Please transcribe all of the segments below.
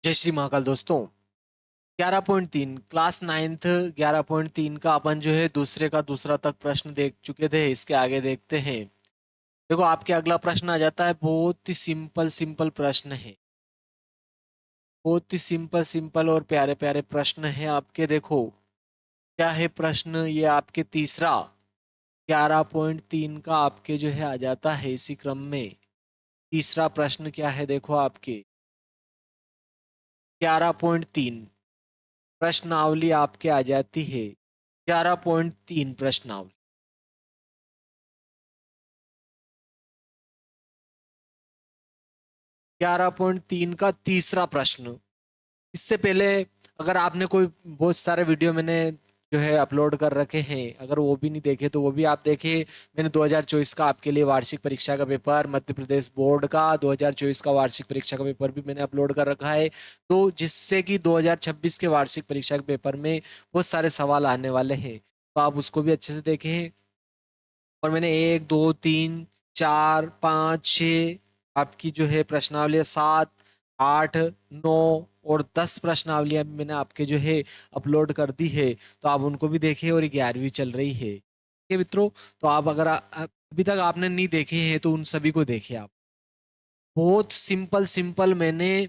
जय श्री महाकाल दोस्तों। 11.3 class 9th 11.3 का अपन जो है दूसरे का दूसरा तक प्रश्न देख चुके थे। इसके आगे देखते हैं। देखो आपके अगला प्रश्न आ जाता है। बहुत ही सिंपल सिंपल प्रश्न है। बहुत ही सिंपल सिंपल और प्यारे प्यारे प्रश्न है आपके। देखो क्या है प्रश्न, ये आपके तीसरा 11.3 का आपके जो है आ जाता है इसी क्रम में। तीसरा प्रश्न क्या है देखो आपके 11.3 प्रश्नावली आपके आ जाती है। 11.3 प्रश्नावली। 11.3 का तीसरा प्रश्न। इससे पहले अगर आपने कोई बहुत सारे वीडियो मैंने जो है अपलोड कर रखे हैं, अगर वो भी नहीं देखे तो वो भी आप देखें। मैंने 2024 का आपके लिए वार्षिक परीक्षा का पेपर, मध्य प्रदेश बोर्ड का 2024 का वार्षिक परीक्षा का पेपर भी मैंने अपलोड कर रखा है। तो जिससे कि 2026 के वार्षिक परीक्षा के पेपर में बहुत सारे सवाल आने वाले हैं, तो आप उसको भी अच्छे से देखें। और मैंने 1 2 3 4 5 6 आपकी जो है प्रश्नावली 7 8 9 और 10 प्रश्नावलियां भी मैंने आपके जो है अपलोड कर दी है। तो आप उनको भी देखें और 11वीं चल रही है, ठीक है मित्रों। तो आप अगर अभी तक आपने नहीं देखे हैं तो उन सभी को देखें आप। बहुत सिंपल सिंपल मैंने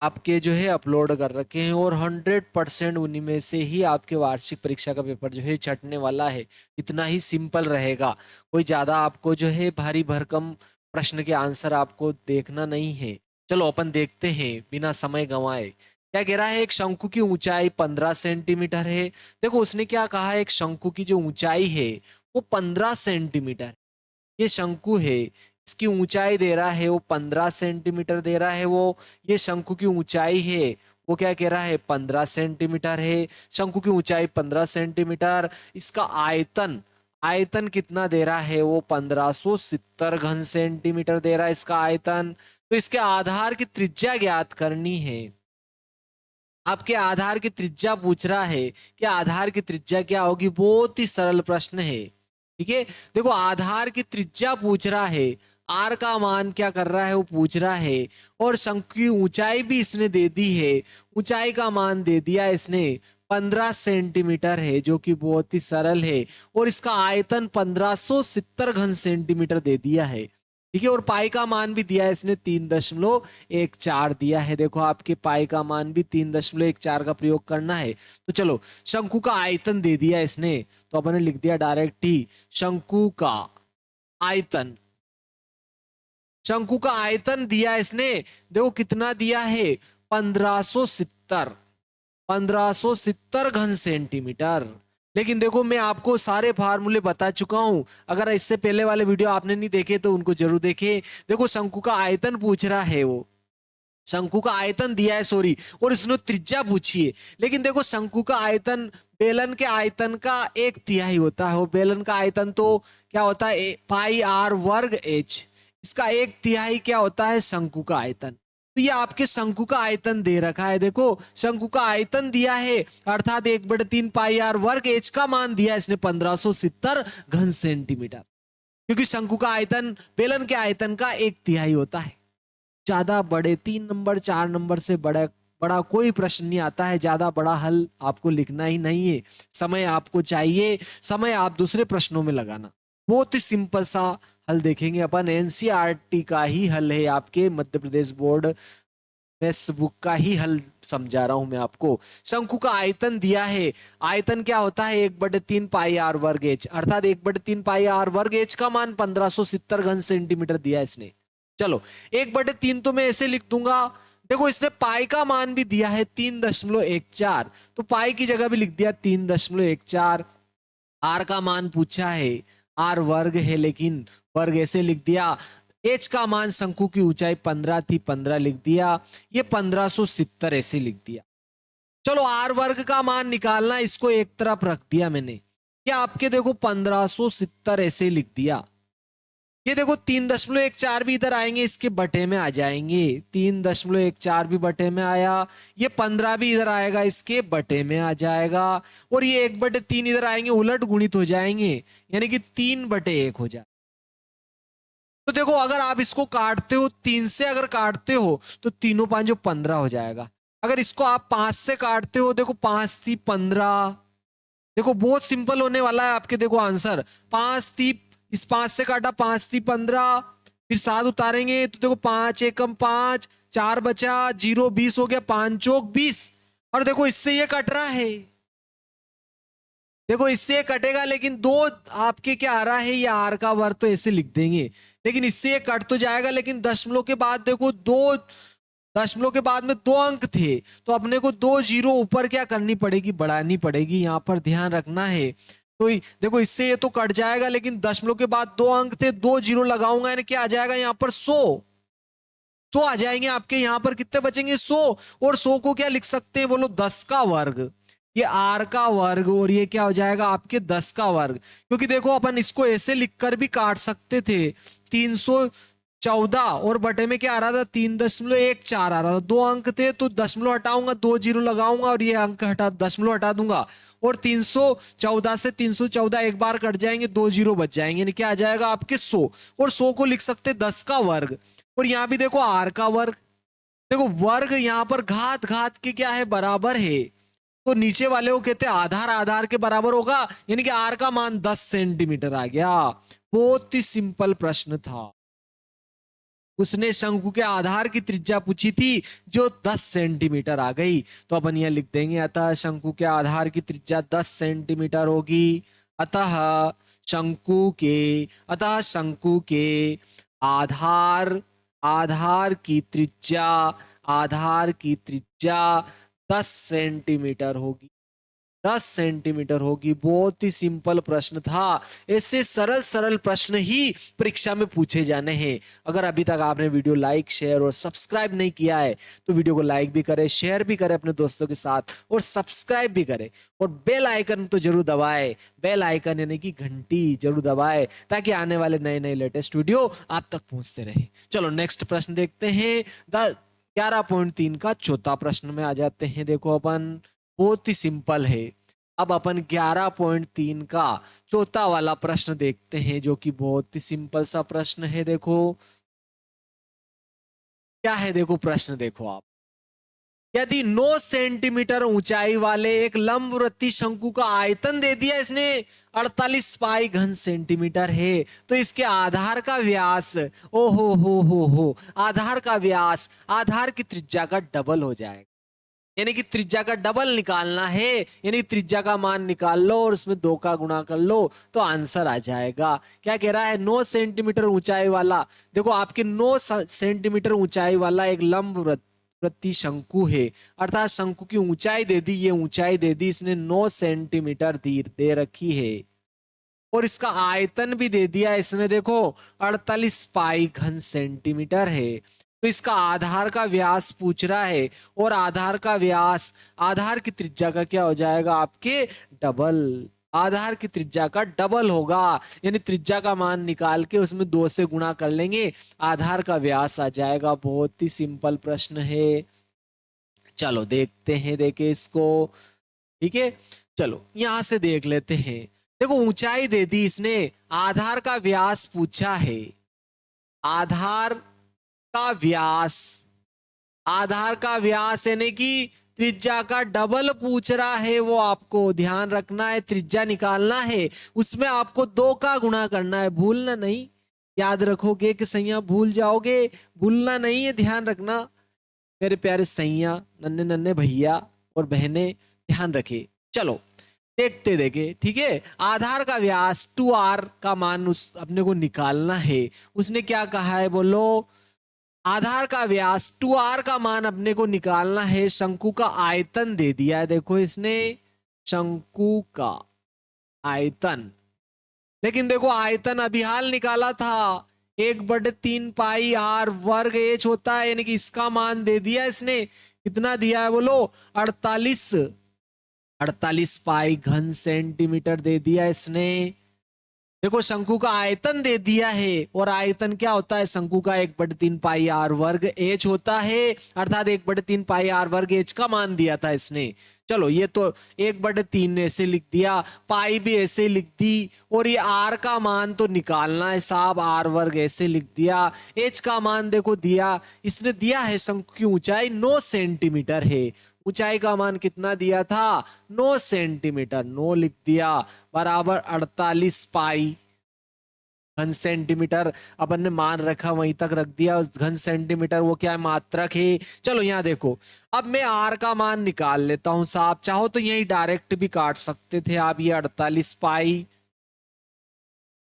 आपके जो है अपलोड कर रखे हैं और 100% उन्हीं में से ही आपके वार्षिक परीक्षा का पेपर जो है छटने वाला है। इतना ही सिंपल रहेगा। कोई ज्यादा आपको जो है भारी भरकम प्रश्न के आंसर आपको देखना नहीं है। चलो अपन देखते हैं बिना समय गंवाए। क्या कह रहा है, एक शंकु की ऊंचाई 15 सेंटीमीटर है। देखो उसने क्या कहा है, एक शंकु की जो ऊंचाई है वो 15 सेंटीमीटर। ये शंकु है, इसकी ऊंचाई दे रहा है वो 15 सेंटीमीटर दे रहा है। वो ये शंकु की ऊंचाई है, वो क्या कह रहा है 15 सेंटीमीटर है। शंकु की ऊंचाई 15 सेंटीमीटर। इसका आयतन, आयतन कितना दे रहा है वो 1570 घन सेंटीमीटर दे रहा है इसका आयतन। तो इसके आधार की त्रिज्या ज्ञात करनी है। आपके आधार की त्रिज्या पूछ रहा है कि आधार की त्रिज्या क्या होगी। बहुत ही सरल प्रश्न है, ठीक है। देखो आधार की त्रिज्या पूछ रहा है, आर का मान क्या कर रहा है वो पूछ रहा है, और शंकु की ऊंचाई भी इसने दे दी है। ऊंचाई का मान दे दिया इसने 15 सेंटीमीटर है, जो कि बहुत ही सरल है। और इसका आयतन 1570 घन सेंटीमीटर दे दिया है, ठीक है। और पाई का मान भी दिया है इसने 3.14 दिया है। देखो आपके पाई का मान भी 3.14 का प्रयोग करना है। तो चलो शंकु का आयतन दे दिया इसने, तो अपन ने लिख दिया डायरेक्ट ही शंकु का आयतन। शंकु का आयतन दिया इसने, देखो कितना दिया है 1570, 1570 घन सेंटीमीटर। लेकिन देखो मैं आपको सारे फार्मूले बता चुका हूं। अगर इससे पहले वाले वीडियो आपने नहीं देखे तो उनको जरूर देखें। देखो शंकु का आयतन पूछ रहा है, वो शंकु का आयतन दिया है, सॉरी, और इसने त्रिज्या पूछी है। लेकिन देखो शंकु का आयतन बेलन के आयतन का 1/3 होता है। वो बेलन का आयतन तो क्या होता है पाई आर वर्ग एच। इसका 1/3 क्या होता है शंकु का आयतन। तो ये आपके शंकु का आयतन दे रखा है। देखो शंकु का आयतन दिया है, अर्थात 1/3 पाई आर वर्ग एच का मान दिया इसने 1570 घन सेंटीमीटर। क्योंकि शंकु का आयतन बेलन के आयतन का 1/3 होता है। ज्यादा बड़े 3 नंबर 4 नंबर से बड़ा बड़ा कोई प्रश्न नहीं आता है। ज्यादा बड़ा हल आपको लिखना ही नहीं है। समय आपको चाहिए, समय आप दूसरे प्रश्नों में लगाना। बहुत ही सिंपल सा हल देखेंगे अपन। एनसीईआरटी का ही हल है, आपके Madhya Pradesh board maths book का ही हल समझा रहा हूं मैं आपको। शंकु का आयतन दिया है, आयतन क्या होता है 1/3 पाई आर वर्ग एच, अर्थात 1/3 पाई आर वर्ग एच का मान 1570 घन सेंटीमीटर दिया इसने। चलो 1/3 तो मैं ऐसे लिख दूंगा। देखो इसने पाई का मान भी दिया है 3.14, तो पाई की जगह भी लिख दिया 3.14। आर का मान पूछा है, आर वर्ग है लेकिन वर्ग ऐसे लिख दिया। एच का मान शंकु की ऊंचाई 15 थी, 15 लिख दिया। ये 1570 ऐसे लिख दिया। चलो आर वर्ग का मान निकालना, इसको एक तरफ रख दिया मैंने। क्या आपके देखो 1570 ऐसे लिख दिया। ये देखो 3.14 भी इधर आएंगे, इसके बटे में आ जाएंगे। 3.14 भी बटे में आया। ये 15 भी इधर आएगा, इसके बटे में आ जाएगा। और ये 1/3 इधर आएंगे, उलट गुणित हो जाएंगे, यानी कि 3/1 हो जाए। तो देखो अगर आप इसको काटते हो 3 से, अगर काटते हो तो तीनों 5 15 हो जाएगा। अगर इसको आप 5 से काटते हो, देखो 5 × 15, देखो बहुत सिंपल होने वाला है आपके, देखो आंसर 5 × इस 5 से काटा 5 × 15, फिर 7 उतारेंगे तो देखो 5 एकम 5, 4 बचा, 0 20 हो गया, 5 चौक 20। और देखो इससे ये कट रहा है, देखो इससे ये कटेगा, लेकिन दो आपके क्या आ रहा है, ये आर का वर्ग तो ऐसे लिख देंगे, लेकिन इससे ये कट तो जाएगा, लेकिन दशमलव के बाद देखो दो, दशमलव के बाद में 2 अंक थे, तो अपने को 2 जीरो ऊपर क्या करनी पड़ेगी, बढ़ानी पड़ेगी, यहां पर ध्यान रखना है। तो देखो इससे ये तो कट जाएगा, लेकिन दशमलव के बाद 2 अंक थे, 2 जीरो लगाऊंगा, यानी क्या आ जाएगा यहाँ पर 100 आ जाएंगे आपके, यहाँ पर कितने बचेंगे 100। और 100 को क्या लिख सकते हैं, बोलो 10 का वर्ग, ये आर का वर्ग, और ये क्या हो जाएगा आपके 10 का वर्ग। क्योंकि देखो अपन इसको ऐसे लिखकर भी काट सकते थे, 314 और बटे में क्या आ रहा था, 3.14 आ रहा था, 2 अंक थे तो दशमलव हटाऊंगा, 2 जीरो लगाऊंगा और ये अंक हटा, दशमलव हटा दूंगा, और 314 से 314 एक बार कट जाएंगे, 2 जीरो बच जाएंगे, यानी क्या आ जाएगा आपके 100। और 100 को लिख सकते 10 का वर्ग, और यहां भी देखो आर का वर्ग, देखो वर्ग यहाँ पर घात घात के क्या है, बराबर है, तो नीचे वाले को कहते हैं आधार आधार के बराबर होगा, यानी कि आर का मान 10 सेंटीमीटर आ गया। बहुत ही सिंपल प्रश्न था, उसने शंकु के आधार की त्रिज्या पूछी थी जो 10 सेंटीमीटर आ गई, तो अपन यह लिख देंगे, अतः शंकु के आधार की त्रिज्या 10 सेंटीमीटर होगी, अतः अतः शंकु के आधार आधार की त्रिज्या 10 सेंटीमीटर होगी, 10 सेंटीमीटर होगी। बहुत ही सिंपल प्रश्न था, ऐसे सरल सरल प्रश्न ही परीक्षा में पूछे जाने हैं। अगर अभी तक आपने वीडियो लाइक शेयर और सब्सक्राइब नहीं किया है तो वीडियो को लाइक भी करें, शेयर भी करें अपने दोस्तों के साथ, और सब्सक्राइब भी करें, और बेल आइकन तो जरूर दबाएं, बेल आइकन यानी कि घंटी जरूर दबाएं, ताकि आने वाले नए नए लेटेस्ट वीडियो आप तक पहुंचते रहे। चलो नेक्स्ट प्रश्न देखते हैं, 11.3 का चौथा प्रश्न में आ जाते हैं। देखो अपन बहुत ही सिंपल है, अब अपन 11.3 का चौथा वाला प्रश्न देखते हैं, जो कि बहुत ही सिंपल सा प्रश्न है। देखो क्या है, देखो प्रश्न देखो आप, यदि 9 सेंटीमीटर ऊंचाई वाले एक लंबवृत्तीय शंकु का आयतन दे दिया इसने 48 पाई घन सेंटीमीटर है, तो इसके आधार का व्यास, ओ हो, आधार का व्यास आधार की त्रिज्या का डबल हो जाएगा, यानी कि त्रिज्या का डबल निकालना है, यानी त्रिज्या का मान निकाल लो और उसमें 2 का गुणा कर लो तो आंसर आ जाएगा। क्या कह रहा है, 9 सेंटीमीटर ऊंचाई वाला, देखो आपके 9 सेंटीमीटर ऊंचाई वाला एक लंबवृत्तीय शंकु है, अर्थात शंकु की ऊंचाई दे दी, ये ऊंचाई दे दी इसने 9 सेंटीमीटर दे रखी है, और इसका आयतन भी दे दिया इसने, देखो 48 पाई घन सेंटीमीटर है। तो इसका आधार का व्यास पूछ रहा है, और आधार का व्यास आधार की त्रिज्या का क्या हो जाएगा आपके डबल, आधार की त्रिज्या का डबल होगा, यानी त्रिज्या का मान निकाल के उसमें 2 से गुणा कर लेंगे, आधार का व्यास आ जाएगा। बहुत ही सिंपल प्रश्न है, चलो देखते हैं, देखे इसको, ठीक है, चलो यहां से देख लेते हैं। देखो ऊंचाई दे दी इसने, आधार का व्यास पूछा है, आधार का व्यास, आधार का व्यास यानी कि त्रिज्या का डबल पूछ रहा है, वो आपको ध्यान रखना है, त्रिज्या निकालना है, उसमें आपको 2 का गुणा करना है, भूलना नहीं, याद रखोगे कि सैया भूल जाओगे, भूलना नहीं है, ध्यान रखना मेरे प्यारे सैया, नन्हे नन्हे भैया और बहने, ध्यान रखे। चलो देखते देखे, ठीक है, आधार का व्यास 2r का मान उस अपने को निकालना है, उसने क्या कहा है बोलो, आधार का व्यास 2r का मान अपने को निकालना है, शंकु का आयतन दे दिया है, देखो इसने शंकु का आयतन, लेकिन देखो आयतन अभी हाल निकाला था, 1/3 पाई r वर्ग h होता है, यानी कि इसका मान दे दिया इसने, कितना दिया है बोलो 48 पाई घन सेंटीमीटर दे दिया इसने। देखो शंकु का आयतन दे दिया है, और आयतन क्या होता है, शंकु का 1/3 पाई r वर्ग h होता है, अर्थात 1/3 पाई r वर्ग h का मान दिया था इसने। चलो ये तो 1/3 ऐसे लिख दिया, पाई भी ऐसे लिख दी, और ये आर का मान तो निकालना है साहब, आर वर्ग ऐसे लिख दिया। एच का मान देखो दिया, इसने दिया है शंकु की ऊंचाई 9 सेंटीमीटर है। ऊंचाई का मान कितना दिया था? 9 सेंटीमीटर। 9 लिख दिया बराबर 48 पाई घन सेंटीमीटर। अपन ने मान रखा वहीं तक रख दिया, उस घन सेंटीमीटर वो क्या है? मात्रक है। चलो यहाँ देखो, अब मैं आर का मान निकाल लेता हूं साहब, चाहो तो यही डायरेक्ट भी काट सकते थे आप। ये 48 पाई,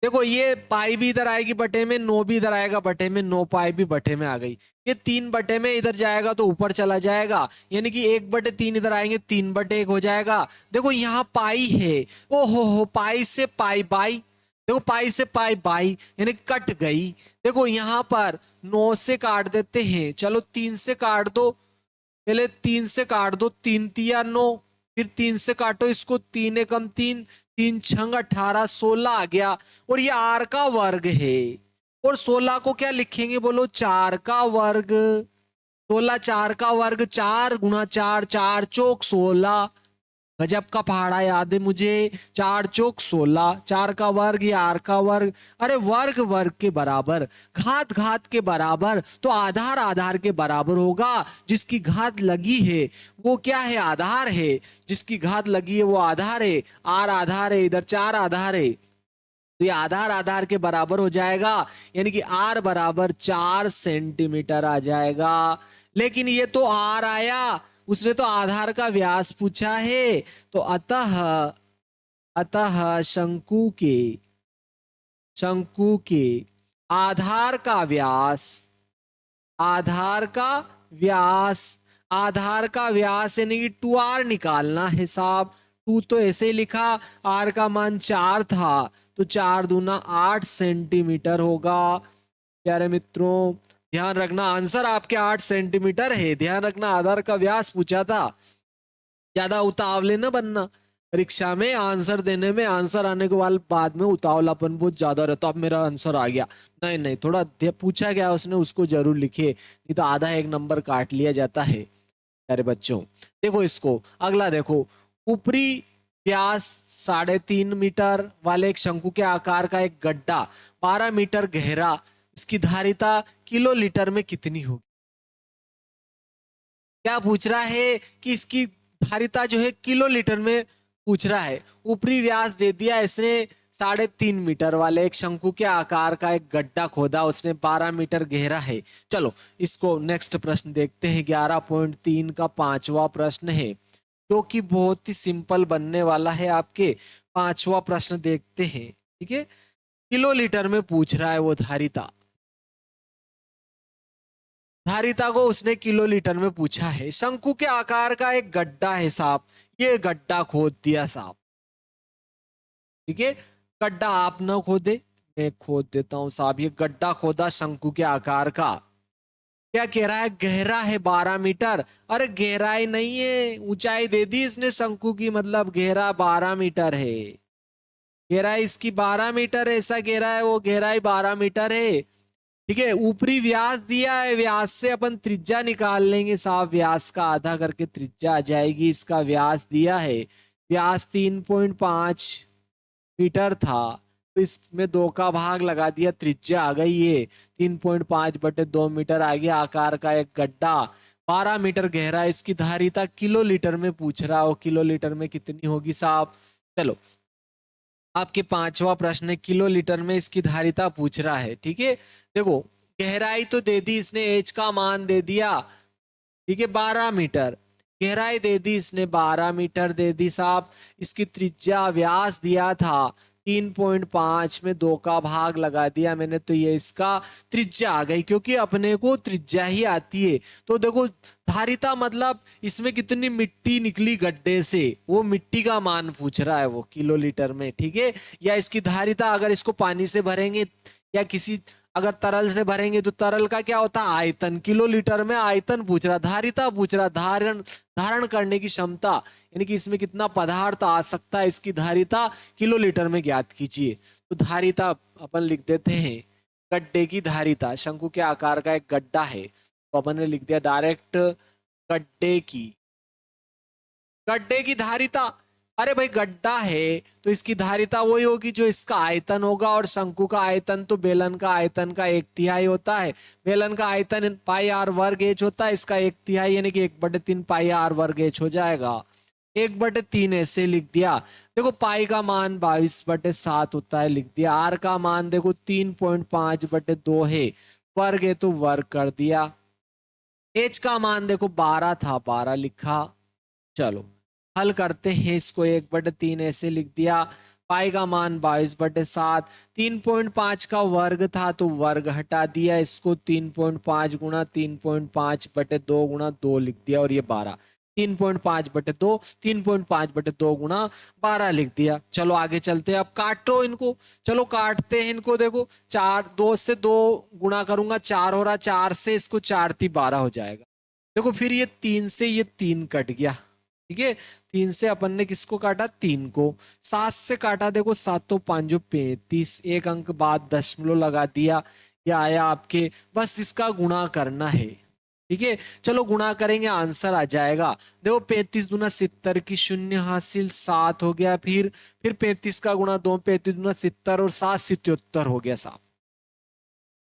देखो ये पाई भी इधर आएगी बटे में, 9 भी इधर आएगा बटे में, 9 पाई भी बटे में आ गई। ये 3 बटे में इधर जाएगा तो ऊपर चला जाएगा, यानी कि 1/3 इधर आएंगे, 3/1 हो जाएगा। देखो यहाँ पाई है, ओ हो, पाई से पाई बाई, देखो पाई से पाई बाई यानी कट गई। देखो यहाँ पर 9 से काट देते हैं, चलो 3 से काट दो, पहले 3 से काट दो, 3 तिया 9, फिर 3 से काटो इसको, 3 एकम 3, 3 छंग 18, 16 आ गया। और ये आर का वर्ग है, और 16 को क्या लिखेंगे बोलो? 4 का वर्ग। 16 4 का वर्ग, 4 गुना 4, 4 चौक 16, गजब का पहाड़ा याद है मुझे। 4 चौक 16, 4 का वर्ग या आर का वर्ग, अरे वर्ग वर्ग के बराबर, घात घात के बराबर, तो आधार आधार के बराबर होगा। जिसकी घात लगी है वो क्या है? आधार है। जिसकी घात लगी है वो आधार है। आर आधार है, इधर 4 आधार है, तो ये आधार आधार के बराबर हो जाएगा, यानी कि आर बराबर 4 सेंटीमीटर आ जाएगा। लेकिन ये तो आर आया, उसने तो आधार का व्यास पूछा है, तो अतः अतः शंकु के आधार का व्यास, आधार का व्यास, आधार का व्यास यानी कि 2r निकालना है साहब। 2 तो ऐसे ही लिखा, r का मान 4 था, तो 4 दूना 8 सेंटीमीटर होगा। प्यारे मित्रों ध्यान रखना, आंसर आपके 8 सेंटीमीटर है। ध्यान रखना, आधार का व्यास पूछा था, ज्यादा उतावले न बनना। परीक्षा में आंसर देने में, आंसर आने के बाद में उतावलापन बहुत ज्यादा रहता, अब मेरा आंसर आ गया, नहीं नहीं, थोड़ा पूछा गया उसने उसको जरूर लिखे, नहीं तो आधा एक नंबर काट लिया जाता है। प्यारे बच्चों देखो इसको, अगला देखो, ऊपरी व्यास 3.5 मीटर वाले एक शंकु के आकार का एक गड्ढा 12 मीटर गहरा, इसकी धारिता किलो लीटर में कितनी होगी? क्या पूछ रहा है कि इसकी धारिता जो है किलो लीटर में पूछ रहा है। ऊपरी व्यास दे दिया इसने 3.5 मीटर वाले एक शंकु के आकार का एक गड्ढा खोदा उसने, 12 मीटर गहरा है। चलो इसको नेक्स्ट प्रश्न देखते हैं, 11.3 का 5वां प्रश्न है, जो कि बहुत ही सिंपल बनने वाला है आपके। 5वां प्रश्न देखते हैं, ठीक है। किलो लीटर में पूछ रहा है वो धारिता, धारिता को उसने किलो लीटर में पूछा है। शंकु के आकार का एक गड्ढा है साहब, ये गड्ढा खोद दिया साहब, ठीक है। गड्ढा आप ना खोदे, मैं खोद देता हूं साहब। ये गड्ढा खोदा शंकु के आकार का, क्या कह रहा है? गहरा है 12 मीटर। अरे गहराई नहीं है, ऊंचाई दे दी इसने शंकु की, मतलब गहरा 12 मीटर है। गहराई इसकी 12 मीटर है, ऐसा कह रहा है वो, गहराई 12 मीटर है, ठीक है। ऊपरी व्यास दिया है, व्यास से अपन त्रिज्या निकाल लेंगे साहब, व्यास का आधा करके त्रिज्या आ जाएगी। इसका व्यास दिया है, व्यास 3.5 मीटर था, तो इसमें 2 का भाग लगा दिया, त्रिज्या आ गई है 3.5/2 मीटर आ गया। आकार का एक गड्ढा 12 मीटर गहरा, इसकी धारिता किलो लीटर में पूछ रहा हो, किलो लीटर में कितनी होगी साहब? चलो आपके 5वां प्रश्न है, किलो लीटर में इसकी धारिता पूछ रहा है, ठीक है। देखो गहराई तो दे दी इसने, एच का मान दे दिया, ठीक है 12 मीटर, गहराई दे दी इसने 12 मीटर दे दी साहब। इसकी त्रिज्या व्यास दिया था 3.5 में 2 का भाग लगा दिया मैंने, तो ये इसका त्रिज्या आ गई, क्योंकि अपने को त्रिज्या ही आती है। तो देखो धारिता मतलब इसमें कितनी मिट्टी निकली गड्ढे से, वो मिट्टी का मान पूछ रहा है वो किलो लीटर में, ठीक है। या इसकी धारिता, अगर इसको पानी से भरेंगे या किसी अगर तरल से भरेंगे तो तरल का क्या होता है? आयतन। किलो लीटर में आयतन पूछ रहा, धारिता पूछ रहा, धारण धारण करने की क्षमता, यानी कि इसमें कितना पदार्थ आ सकता है, इसकी धारिता किलो लीटर में ज्ञात कीजिए। तो धारिता अपन लिख देते हैं, गड्ढे की धारिता, शंकु के आकार का एक गड्ढा है, तो अपन ने लिख दिया डायरेक्ट गड्ढे की गड्ढे की धारिता, अरे भाई गड्ढा है तो इसकी धारिता वही होगी जो इसका आयतन होगा, और शंकु का आयतन तो बेलन का आयतन का 1/3 होता है। बेलन का आयतन पाई आर वर्ग एच होता है, इसका 1/3 यानी कि 1/3 पाई आर वर्ग एच हो जाएगा। 1/3 ऐसे लिख दिया। देखो पाई का मान 22/7 होता है, लिख दिया। आर का मान देखो 3.5/2 है, वर्ग है तो वर्ग कर दिया। एच का मान देखो 12 था, 12 लिखा। चलो हल करते हैं इसको। 1/3 ऐसे लिख दिया। पाई का मान 22/7, 3.5 का वर्ग था तो वर्ग हटा दिया, इसको 3.5 गुणा 3.5/2 गुणा 2 लिख दिया, और ये 12, 3.5/2, 3.5/2 गुणा 12 लिख दिया। चलो आगे चलते हैं, अब काटो इनको। चलो काटते हैं इनको। देखो 4, 2 से 2 गुणा करूंगा 4 हो रहा, 4 से इसको 4×3 12 हो जाएगा। देखो फिर ये 3 से ये 3 कट गया, ठीक है। 3 से अपन ने किसको काटा, 3 को। 7 से काटा, देखो 7 तो 5 35, एक अंक बाद दशमलव लगा दिया, ये आया आपके। बस इसका गुणा करना है, ठीक है। चलो गुणा करेंगे, आंसर आ जाएगा। देखो 35 दूना 70 की शून्य हासिल, 7 हो गया। फिर 35 का गुणा 2, 35 दूना 70 और 7 77 हो गया साहब।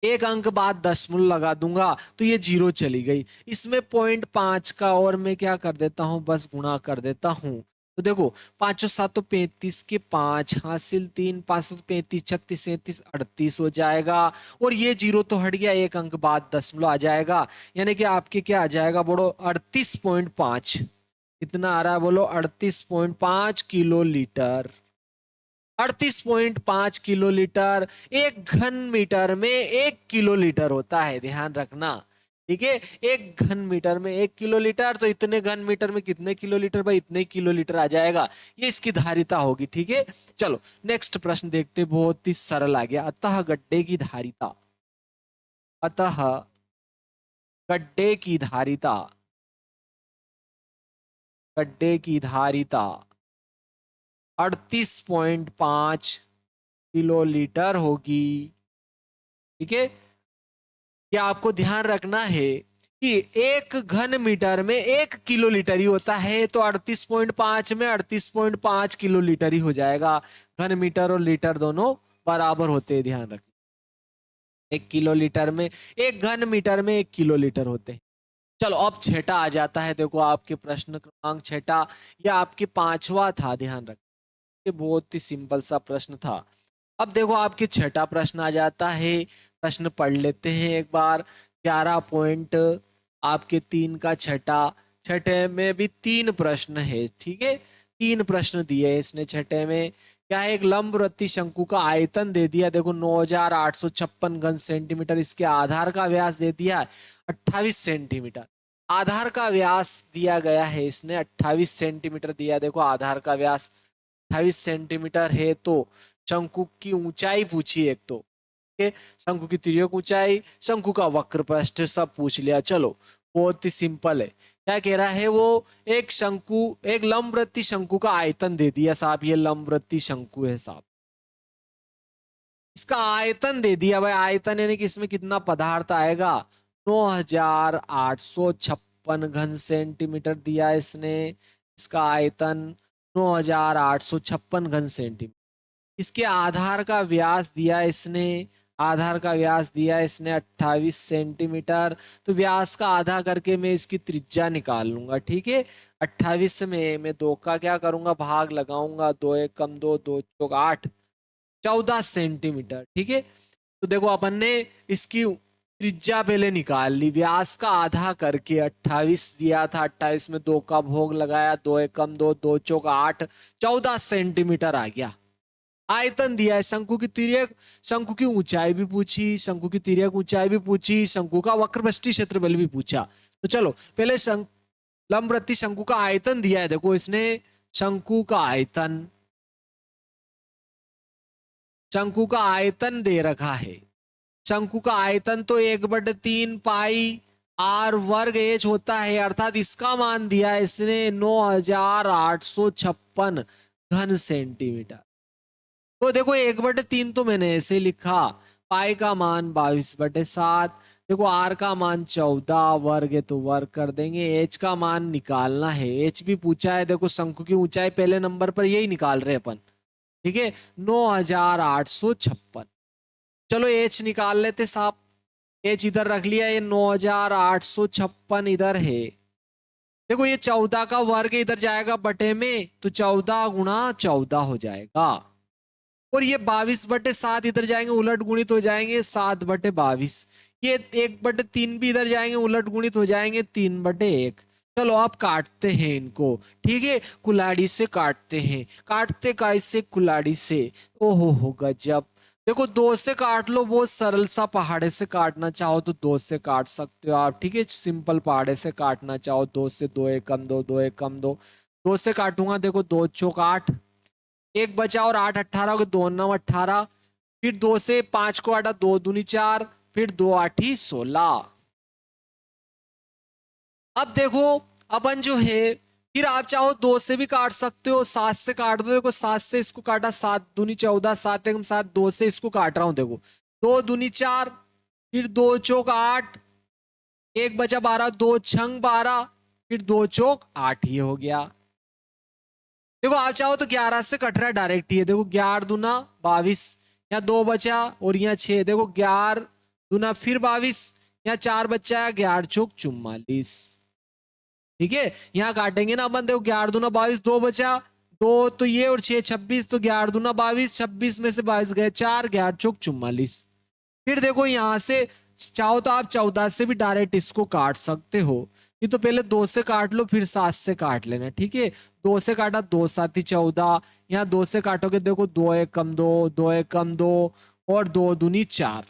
एक अंक बाद दशमलव लगा दूंगा तो ये 0 चली गई। इसमें 0.5 का और मैं क्या कर देता हूं, बस गुणा कर देता हूं। तो देखो 5 और 7 तो 35 के 5 हासिल 3, 5 तो 35, 36, 37, 38 हो जाएगा। और ये 0 तो हट गया, एक अंक बाद दशमलव आ जाएगा, यानी कि आपके क्या आ जाएगा बोलो, 38.5। कितना आ रहा है बोलो, 38.5 किलो लीटर। 38.5 kilo litre. एक घन मीटर में 1 किलो लीटर होता है, ध्यान रखना, ठीक है। एक घन मीटर में 1 किलो लीटर, तो इतने घन मीटर में कितने किलो लीटर, भाई इतने किलो लीटर आ जाएगा। ये इसकी धारिता होगी, ठीक है। चलो नेक्स्ट प्रश्न देखते, बहुत ही सरल आ गया। अतः गड्ढे की धारिता, अतः गड्ढे की धारिता, गड्ढे की धारिता 38.5 किलो लीटर होगी, ठीक है। क्या आपको ध्यान रखना है कि एक घन मीटर में 1 किलो लीटर ही होता है, तो 38.5 में 38.5 किलो लीटर ही हो जाएगा। घन मीटर और लीटर दोनों बराबर होते हैं, ध्यान रखना। 1 किलो लीटर में, एक घन मीटर में 1 किलो लीटर होते हैं। चलो अब छठा आ जाता है, देखो आपके प्रश्न क्रमांक छठा, या आपके पांचवा था, ध्यान रखना। ये बहुत ही सिंपल सा प्रश्न था। अब देखो आपके छठा प्रश्न आ जाता है, प्रश्न पढ़ लेते हैं एक बार। 11 आपके 3 का छठा, छठे में भी 3 प्रश्न है, ठीक है। 3 प्रश्न दिए इसने छठे में। क्या है, एक लंबवृत्तीय शंकु का आयतन दे दिया, देखो 9856 घन सेंटीमीटर। इसके आधार का व्यास दे दिया 28 सेंटीमीटर। आधार का व्यास दिया गया है इसने 28 सेंटीमीटर दिया, देखो आधार का व्यास 28 सेंटीमीटर है। तो शंकु की ऊंचाई पूछी एक तो, शंकु की तिर्यक ऊंचाई, शंकु का वक्र प्रस्थ, सब पूछ लिया। चलो बहुत ही सिंपल है। क्या कह रहा है वो, एक शंकु, एक लंबवृत्तीय शंकु का आयतन दे दिया साहब, ये लंबवृत्तीय शंकु है साहब। इसका आयतन दे दिया भाई, आयतन यानी कि इसमें कितना पदार्थ आएगा, 9856 घन सेंटीमीटर दिया इसने। इसका आयतन 9856 घन सेंटीमीटर। इसके आधार का व्यास दिया इसने, आधार का व्यास दिया इसने 28 सेंटीमीटर। तो व्यास का आधा करके मैं इसकी त्रिज्या निकाल लूंगा, ठीक है। 28 में मैं 2 का क्या करूंगा, भाग लगाऊंगा, 2 1 कम 2, 2 चौक 8, 14 सेंटीमीटर, ठीक है। तो देखो अपन ने इसकी त्रिज्या पहले निकाल ली, व्यास का आधा करके 28 दिया था, 28 में 2 का भोग लगाया, 2 1 कम 2, 2 चौक 8, 14 सेंटीमीटर आ गया। आयतन दिया है, शंकु की तिर्यक, शंकु की ऊंचाई भी पूछी, शंकु की तिर्यक ऊंचाई भी पूछी, शंकु का वक्रपृष्ठीय क्षेत्रफल भी पूछा। तो चलो पहले लंबवृत्तीय शंकु का आयतन दिया है, देखो इसने शंकु का आयतन, शंकु का आयतन दे रखा है। शंकु का आयतन तो 1/3 पाई आर वर्ग एच होता है, अर्थात इसका मान दिया है इसने 9856 घन सेंटीमीटर। तो देखो 1/3 तो मैंने ऐसे लिखा, पाई का मान 22/7, देखो आर का मान 14 वर्ग है तो वर्ग कर देंगे। एच का मान निकालना है, एच भी पूछा है। देखो शंकु की ऊंचाई पहले नंबर पर यही निकाल रहे हैं अपन, ठीक है, 9856। चलो एच निकाल लेते साहब। एच इधर रख लिया, ये 9856 इधर है। देखो ये 14 का वर्ग इधर जाएगा बटे में, तो 14 × 14 हो जाएगा। और ये 22/7 इधर जाएंगे, उलट गुणित हो जाएंगे 7/22। ये 1/3 भी इधर जाएंगे, उलट गुणित हो जाएंगे 3/1। चलो आप काटते हैं इनको, ठीक है, कुल्हाड़ी से काटते हैं। काटते का इससे कुल्हाड़ी से, ओहो हो गजब। देखो दो से काट लो, बहुत सरल सा। पहाड़े से काटना चाहो तो दो से काट सकते हो आप, ठीक है, सिंपल। पहाड़े से काटना चाहो दो से, 2 1 कम 2, 2 1 कम 2, दो से काटूंगा। देखो 2 चौक 8, एक बचा और 8 18 हो गए, 2 9 18। फिर 2 से 5 को काटा, 2 दूनी 4, फिर 2 8 16। अब देखो अपन जो है, फिर आप चाहो 2 से भी काट सकते हो, 7 से काट दो। देखो 7 से इसको काटा, 7 दूनी 14, 7 एकम 7, 2 से इसको काट रहा हूं। देखो 2 दूनी 4, फिर 2 चौक 8, एक बचा 12, 2 छंग 12, फिर 2 चौक 8, ये हो गया। देखो आप चाहो तो 11 से कट रहा है डायरेक्ट, ही है। देखो 11 दूना 22, यहाँ 2 बचा और यहाँ 6। देखो 11 दूना फिर 22, यहाँ 4 बचा है, 11 चौक 44, ठीक है। यहाँ काटेंगे ना अपन। देखो 11 दूना 22, 2 बचा, 2 तो ये और 6 26, तो 11 दूना 22, 26 में से 22 गए 4, 11 चौक 44। फिर देखो यहां से चाहो तो आप 14 से भी डायरेक्ट इसको काट सकते हो। ये तो पहले 2 से काट लो, फिर 7 से काट लेना, ठीक है। 2 से काटा, 2 7 14, यहाँ 2 से काटोगे, देखो 2 1 कम 2, 2 1 कम 2, और 2 दूनी 4।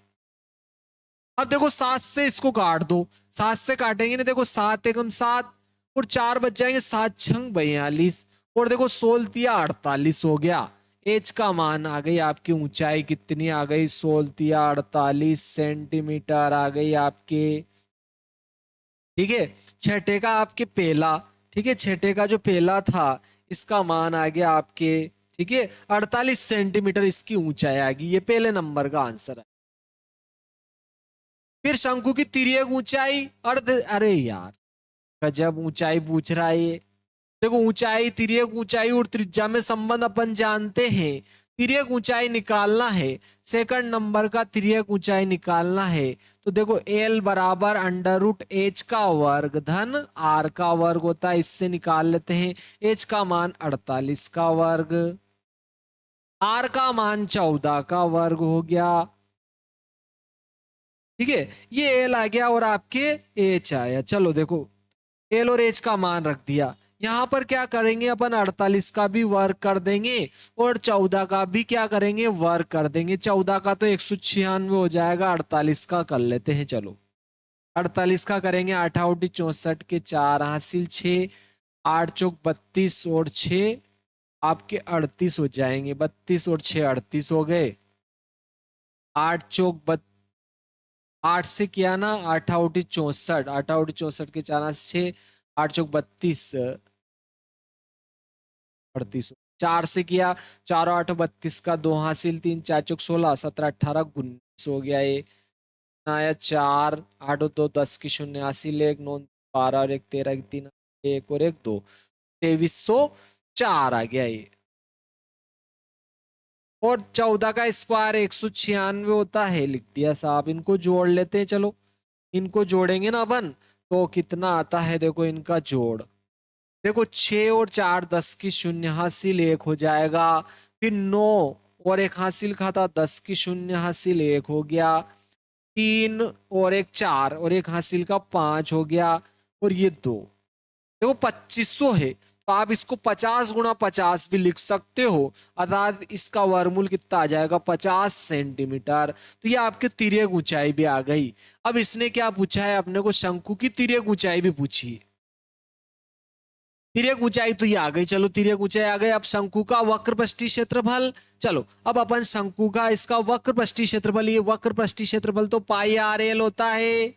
अब देखो 7 से इसको काट दो, 7 से काटेंगे ना, देखो 7 एकम 7, और 4 बच जाएंगे, 7 छंग 42, और देखो 16 48 हो गया। एच का मान आ गई आपकी ऊंचाई, कितनी आ गई, 16 48 सेंटीमीटर आ गई आपके, ठीक है। छठे का आपके पेला, ठीक है, छठे का जो पेला था इसका मान आ गया आपके, ठीक है, 48 सेंटीमीटर इसकी ऊंचाई आ गई। ये पहले नंबर का आंसर है। फिर शंकु की तिर्यक ऊंचाई अर्ध, अरे यार गजब ऊंचाई पूछ रहा है ये। देखो ऊंचाई, तिर्यक ऊंचाई और त्रिज्या में संबंध अपन जानते हैं। तिर्यक ऊंचाई निकालना है, सेकंड नंबर का तिर्यक ऊंचाई निकालना है। तो देखो एल बराबर √h का वर्ग धन आर का वर्ग होता है, इससे निकाल लेते हैं। एच का मान 48 का वर्ग, आर का मान 14 का वर्ग हो गया, ठीक है। ये एल आ गया और आपके एच आया। चलो देखो एल और एच का मान रख दिया। यहां पर क्या करेंगे अपन, 48 का भी वर्ग कर देंगे और 14 का भी क्या करेंगे, वर्ग कर देंगे। 14 का तो 196 हो जाएगा, 48 का कर लेते हैं। चलो 48 का करेंगे, 8 आउटी 64 के 4 हासिल 6, 8 चौक 32 और 6 आपके 38 हो जाएंगे। 32 और 6 38 हो गए। 8 चौक 8 से किया ना, 8 आउटी 64, 8 आउटी 64 के 4 6, 8 चौक 32 38, 4 से किया, 4 8 32 का 2 हासिल 3, 4 चौक 16, 17 18 19 हो गया। ये आया 4, 8 2 10 की 0 हासिल 1, 9 12 और 1 13 की 3 1 और 1 2, 2304 आ गया ये। और 14 का स्क्वायर 196 होता है, लिख दिया साहब। इनको जोड़ लेते हैं, चलो इनको जोड़ेंगे ना अपन, तो कितना आता है, देखो इनका जोड़। देखो 6 और 4 10 की 0 हासिल 1 हो जाएगा। फिर 9 और 1 हासिल खाता, 10 की 0 हासिल 1 हो गया। 3 और 1 4 और 1 हासिल का 5 हो गया। और ये 2, देखो 2500 है, तो आप इसको 50 × 50 भी लिख सकते हो। अर्थात इसका वर्गमूल कितना आ जाएगा, 50 सेंटीमीटर। तो ये आपके तिर्यक ऊंचाई भी आ गई। अब इसने क्या पूछा है अपने को, शंकु की तिर्यक ऊंचाई भी पूछी है। तिर्यक ऊंचाई तो ये आ गई, चलो तिर्यक ऊंचाई आ गई। अब शंकु का वक्रपष्टीय क्षेत्रफल, चलो अब अपन शंकु का इसका वक्रपष्टीय क्षेत्रफल, ये वक्रपष्टीय क्षेत्रफल तो पाई आर एल होता है,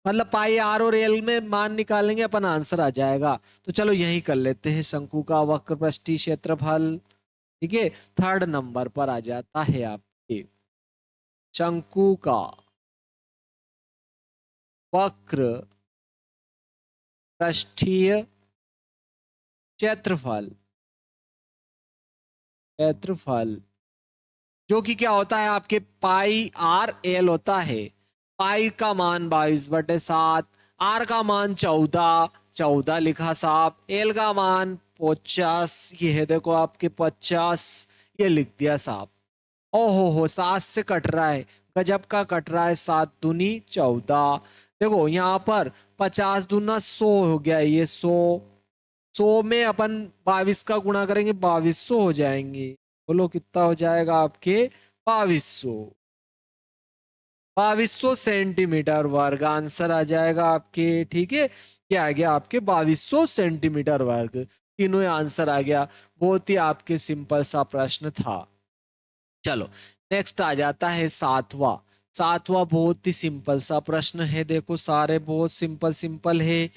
मतलब पाई आर और एल में मान निकालेंगे अपन, आंसर आ जाएगा। तो चलो यही कर लेते हैं, शंकु का वक्रपष्टीय क्षेत्रफल, ठीक है, थर्ड नंबर पर आ जाता है आपके शंकु का वक्र पृष्ठीय क्षेत्रफल, क्षेत्रफल जो कि क्या होता है आपके पाई आर एल होता है। पाई का मान 22/7, आर का मान 14, 14 लिखा साहब, एल का मान 50, ये है देखो आपके 50, ये लिख दिया साहब। ओहो 7 से कट रहा है, गजब का कट रहा है, 7 दूनी 14। देखो यहाँ पर 50 दूना 100 हो गया, ये 100, 100 में अपन 22 का गुणा करेंगे 2200 हो जाएंगे। बोलो कितना हो जाएगा आपके 2200, 2200 सेंटीमीटर वर्ग आंसर आ जाएगा आपके। ठीक है, क्या आ गया आपके 2200 सेंटीमीटर वर्ग, तीनों आंसर आ गया। बहुत ही आपके सिंपल सा प्रश्न था। चलो नेक्स्ट आ जाता है सातवां। सातवां बहुत ही सिंपल सा प्रश्न है, देखो सारे बहुत सिंपल सिंपल है।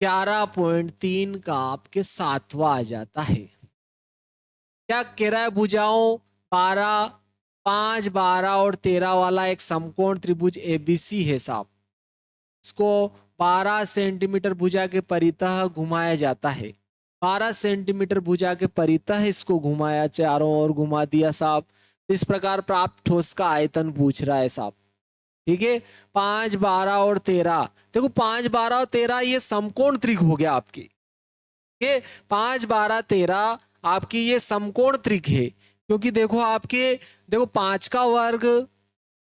11.3 का आपके सातवां आ जाता है। क्या कह रहा है, भुजाओं 12, 5, 12 और 13 वाला एक समकोण त्रिभुज एबीसी है साहब। इसको 12 सेंटीमीटर भुजा के परितः घुमाया जाता है। 12 सेंटीमीटर भुजा के परितः इसको घुमाया, चारों ओर घुमा दिया साहब। इस प्रकार प्राप्त ठोस का आयतन पूछ रहा है साहब। ठीक है, 5, 12 और 13, देखो 5, 12 और 13 ये समकोण त्रिभुज हो गया आपकी। ठीक है, 5, 12, 13 आपकी ये समकोण त्रिभुज है, क्योंकि देखो आपके, देखो 5 का वर्ग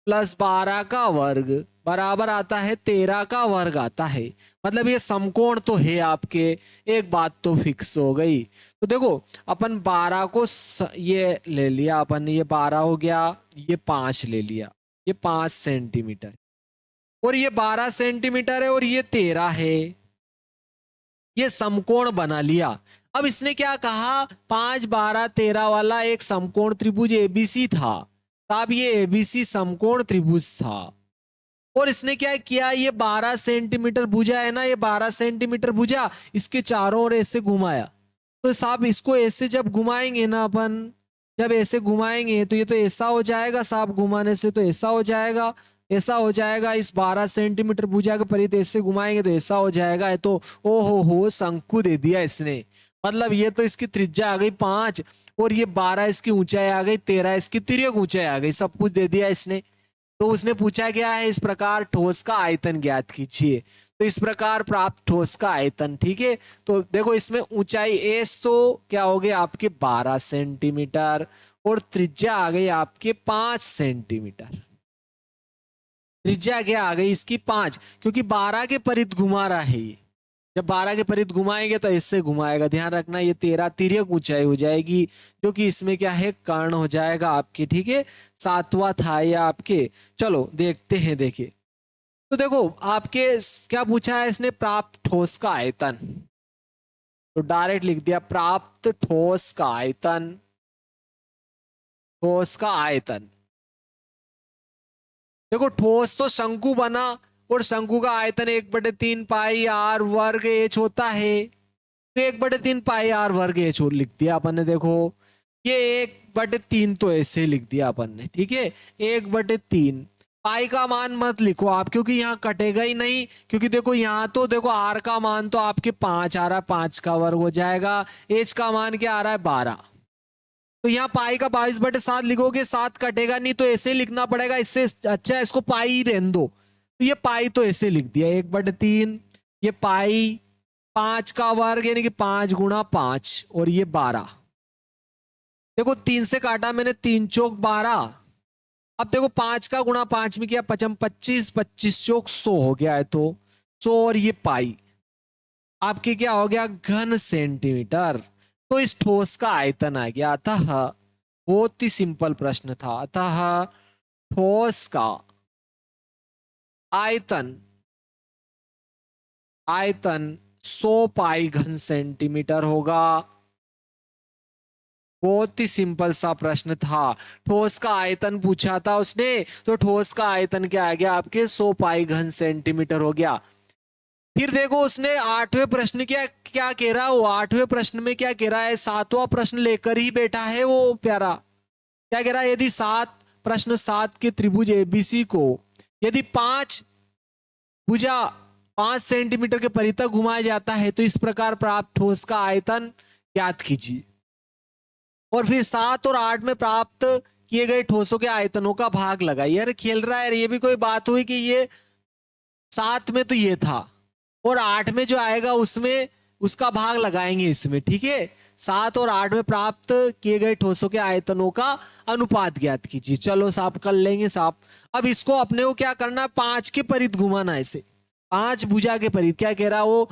प्लस 12 का वर्ग बराबर आता है 13 का वर्ग आता है, मतलब ये समकोण तो है आपके। एक बात तो फिक्स हो गई। तो देखो अपन 12 को ये ले लिया अपन, ये 12 हो गया, ये 5 ले लिया, ये 5 सेंटीमीटर, और ये 12 सेंटीमीटर है, और ये 13 है, ये समकोण बना लिया। अब इसने क्या कहा, 5, 12, 13 वाला एक समकोण त्रिभुज एबीसी था, तब ये एबीसी समकोण त्रिभुज था। और इसने क्या किया, ये 12 सेंटीमीटर भुजा है ना, ये 12 सेंटीमीटर भुजा इसके चारों ओर ऐसे घुमाया। तो साहब इसको ऐसे जब घुमाएंगे ना अपन, जब ऐसे घुमाएंगे तो ये तो ऐसा हो जाएगा साहब, घुमाने से तो ऐसा हो जाएगा, ऐसा हो जाएगा। इस 12 सेंटीमीटर भुजा के परित ऐसे घुमाएंगे तो ऐसा हो जाएगा। है तो ओ हो शंकु दे दिया इसने, मतलब ये तो इसकी त्रिज्या आ गई 5, और ये 12 इसकी ऊंचाई आ गई, 13 इसकी तिर्यक ऊंचाई आ गई, सब कुछ दे दिया इसने। तो उसने पूछा गया है इस प्रकार ठोस का आयतन ज्ञात कीजिए। तो इस प्रकार प्राप्त ठोस का आयतन, ठीक है। तो देखो इसमें ऊंचाई एस तो क्या हो गई आपके 12 सेंटीमीटर, और त्रिज्या आ गई आपके 5 सेंटीमीटर। त्रिज्या क्या आ गई इसकी 5, क्योंकि 12 के परित घुमा रहा है ये। जब 12 के परित घुमाएंगे तो इससे घुमाएगा, ध्यान रखना ये 13 तिर्यक ऊंचाई हो जाएगी, जो कि इसमें क्या है कर्ण हो जाएगा आपकी। ठीक है, सातवां था ये आपके। चलो देखते हैं, देखिए तो देखो आपके क्या पूछा है इसने, प्राप्त ठोस का आयतन। तो डायरेक्ट लिख दिया प्राप्त ठोस का आयतन, ठोस का आयतन। देखो ठोस तो शंकु बना, और शंकु का आयतन 1/3 पाई आर वर्ग एच होता है। तो 1/3 पाई आर वर्ग एच लिख दिया अपन ने। देखो ये 1/3 तो ऐसे लिख दिया अपन ने, ठीक है, 1/3। पाई का मान मत लिखो आप, क्योंकि यहाँ कटेगा ही नहीं, क्योंकि देखो यहाँ तो देखो आर का मान तो आपके 5 आ रहा है, 5 का वर्ग हो जाएगा। एच का मान क्या आ रहा है 12, तो यहाँ पाई का 22/7 लिखोगे, 7 कटेगा नहीं, तो ऐसे लिखना पड़ेगा। इससे अच्छा है इसको पाई ही रहने दो। तो ये पाई तो ऐसे लिख दिया 1/3, ये पाई 5 का वर्ग यानी कि 5 गुणा 5, और ये 12। देखो 3 से काटा मैंने, 3 चौक 12। अब देखो 5 का गुणा 5 में किया 5 25, 25 चौक 100 हो गया है, तो 100, और ये पाई आपके क्या हो गया घन सेंटीमीटर। तो इस ठोस का आयतन आ गया। अतः बहुत ही सिंपल प्रश्न था। अतः ठोस का आयतन, आयतन 100 पाई घन सेंटीमीटर होगा। बहुत ही सिंपल सा प्रश्न था। ठोस का आयतन पूछा था उसने, तो ठोस का आयतन क्या आ गया आपके 100 पाई घन सेंटीमीटर हो गया। फिर देखो उसने 8वें प्रश्न क्या क्या कह रहा है, वो 8वें प्रश्न में क्या कह रहा है, 7वां प्रश्न लेकर ही बैठा है वो प्यारा। क्या कह रहा है, यदि 7 प्रश्न 7 के त्रिभुज एबीसी को यदि 5 भुजा 5 सेंटीमीटर के परितः घुमाया जाता है तो इस प्रकार प्राप्त ठोस का आयतन ज्ञात कीजिए। और फिर 7 और 8 में प्राप्त किए गए ठोसों के आयतनों का भाग लगाइए। अरे खेल रहा है, ये भी कोई बात हुई कि ये 7 में तो ये था और 8 में जो आएगा उसमें उसका भाग लगाएंगे इसमें, ठीक है। 7 और 8 में प्राप्त किए गए ठोसों के आयतनों का अनुपात ज्ञात कीजिए। चलो साफ कर लेंगे साफ। अब इसको अपने को क्या करना है, 5 के परित घुमाना है इसे। 5 भुजा के परित, क्या कह रहा वो,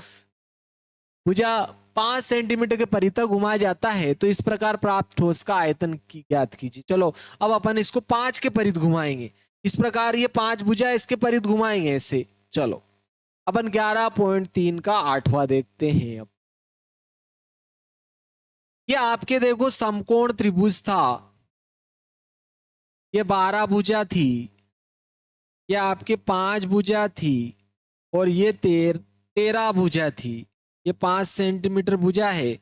भुजा 5 सेंटीमीटर के परितः घुमाया जाता है तो इस प्रकार प्राप्त ठोस का आयतन की ज्ञात कीजिए। चलो अब अपन इसको 5 के परित घुमाएंगे इस प्रकार, ये 5 भुजा इसके परित घुमाएंगे ऐसे। चलो अपन 11.3 का 8वां देखते हैं। अब ये आपके देखो समकोण त्रिभुज था, ये 12 भुजा थी, ये आपके 5 भुजा थी और ये 13 भुजा थी। ये 5 सेंटीमीटर भुजा है,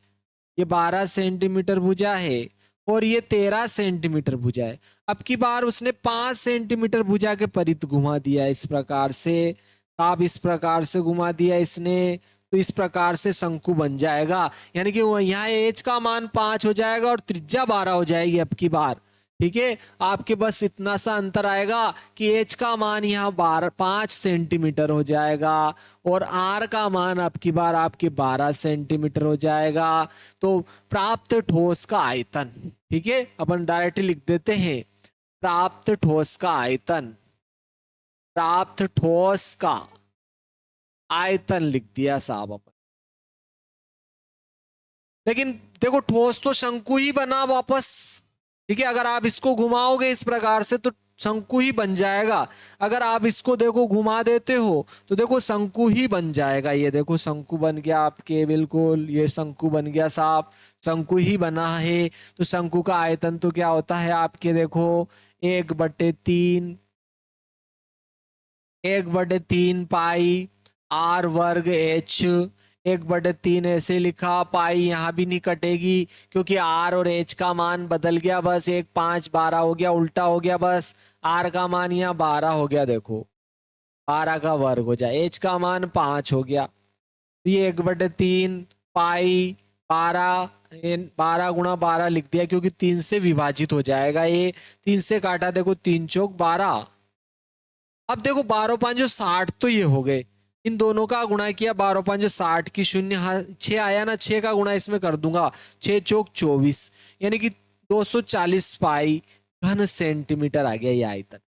ये 12 सेंटीमीटर भुजा है और ये 13 सेंटीमीटर भुजा है। अब की बार उसने 5 सेंटीमीटर भुजा के परित घुमा दिया इस प्रकार से। आप इस प्रकार से घुमा दिया इसने तो इस प्रकार से शंकु बन जाएगा, यानी कि यहाँ एच का मान 5 हो जाएगा और त्रिज्या 12 हो जाएगी अब की बार, ठीक है। आपके बस इतना सा अंतर आएगा कि एच का मान यहाँ 5 सेंटीमीटर हो जाएगा और आर का मान आपकी बार आपके 12 सेंटीमीटर हो जाएगा। तो प्राप्त ठोस का आयतन, ठीक है, अपन डायरेक्टली लिख देते हैं प्राप्त ठोस का आयतन। प्राप्त ठोस का आयतन लिख दिया साहब अपन। लेकिन देखो ठोस तो शंकु ही बना वापस, ठीक है। अगर आप इसको घुमाओगे इस प्रकार से तो शंकु ही बन जाएगा। अगर आप इसको देखो घुमा देते हो तो देखो शंकु ही बन जाएगा। ये देखो शंकु बन गया आपके, बिल्कुल ये शंकु बन गया साहब, शंकु ही बना है। तो शंकु का आयतन तो क्या होता है आपके, देखो 1/3 पाई आर वर्ग एच। 1/3 ऐसे लिखा, पाई यहाँ भी नहीं कटेगी क्योंकि आर और एच का मान बदल गया, बस 1 5 12 हो गया, उल्टा हो गया, बस आर का मान यहाँ 12 हो गया, देखो 12 का वर्ग हो जाए, एच का मान 5 हो गया। ये 1/3 पाई 12, 12 गुणा 12 लिख दिया क्योंकि 3 से विभाजित हो जाएगा। ये 3 से काटा, देखो 3 चौक 12। अब देखो 12 5 60 तो ये हो गए, इन दोनों का गुणा किया, 12 5 60 की 0 6 आया ना, 6 का गुणा इसमें कर दूंगा, 6 चौक 24 यानी कि 240 पाई घन सेंटीमीटर आ गया ये आयतन।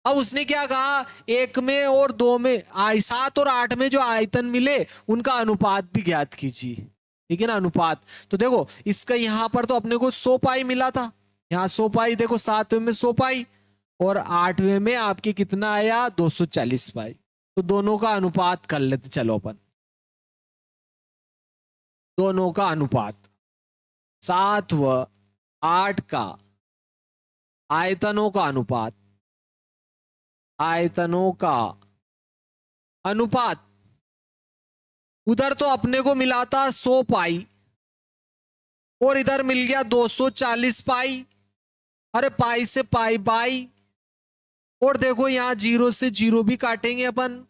अब उसने क्या कहा, 1 में और 2 में 7 और 8 में जो आयतन मिले उनका अनुपात भी ज्ञात कीजिए, ठीक है ना, अनुपात। तो देखो इसका यहाँ पर तो अपने को 100 पाई मिला था, यहाँ 100 पाई, देखो 7वें में 100 पाई और 8वें में आपके कितना आया 240 पाई। तो दोनों का अनुपात कर लेते चलो अपन, दोनों का अनुपात 7 व 8 का आयतनों का अनुपात, आयतनों का अनुपात। उधर तो अपने को मिला था 100 पाई और इधर मिल गया 240 पाई। अरे पाई से पाई बाई, और देखो यहाँ 0 से 0 भी काटेंगे अपन,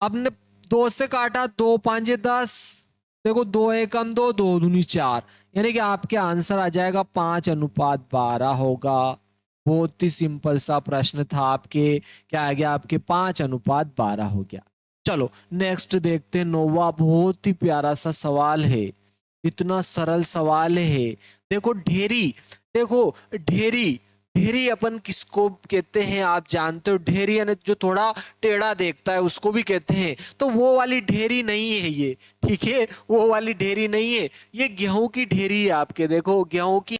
अपने 2 से काटा, 2 5 10, देखो 2 1 2, 2 दूनी 4, यानी कि आपके आंसर आ जाएगा 5:12 होगा। बहुत ही सिंपल सा प्रश्न था आपके, क्या आ गया आपके 5:12 हो गया। चलो नेक्स्ट देखते हैं 9वां, बहुत ही प्यारा सा सवाल है, इतना सरल सवाल है। देखो ढेरी, देखो ढेरी, ढेरी अपन किसको कहते हैं आप जानते हो, ढेरी यानी जो थोड़ा टेढ़ा देखता है उसको भी कहते हैं। तो वो वाली ढेरी नहीं है ये, ठीक है, वो वाली ढेरी नहीं है, ये गेहूं की ढेरी है आपके, देखो गेहूं की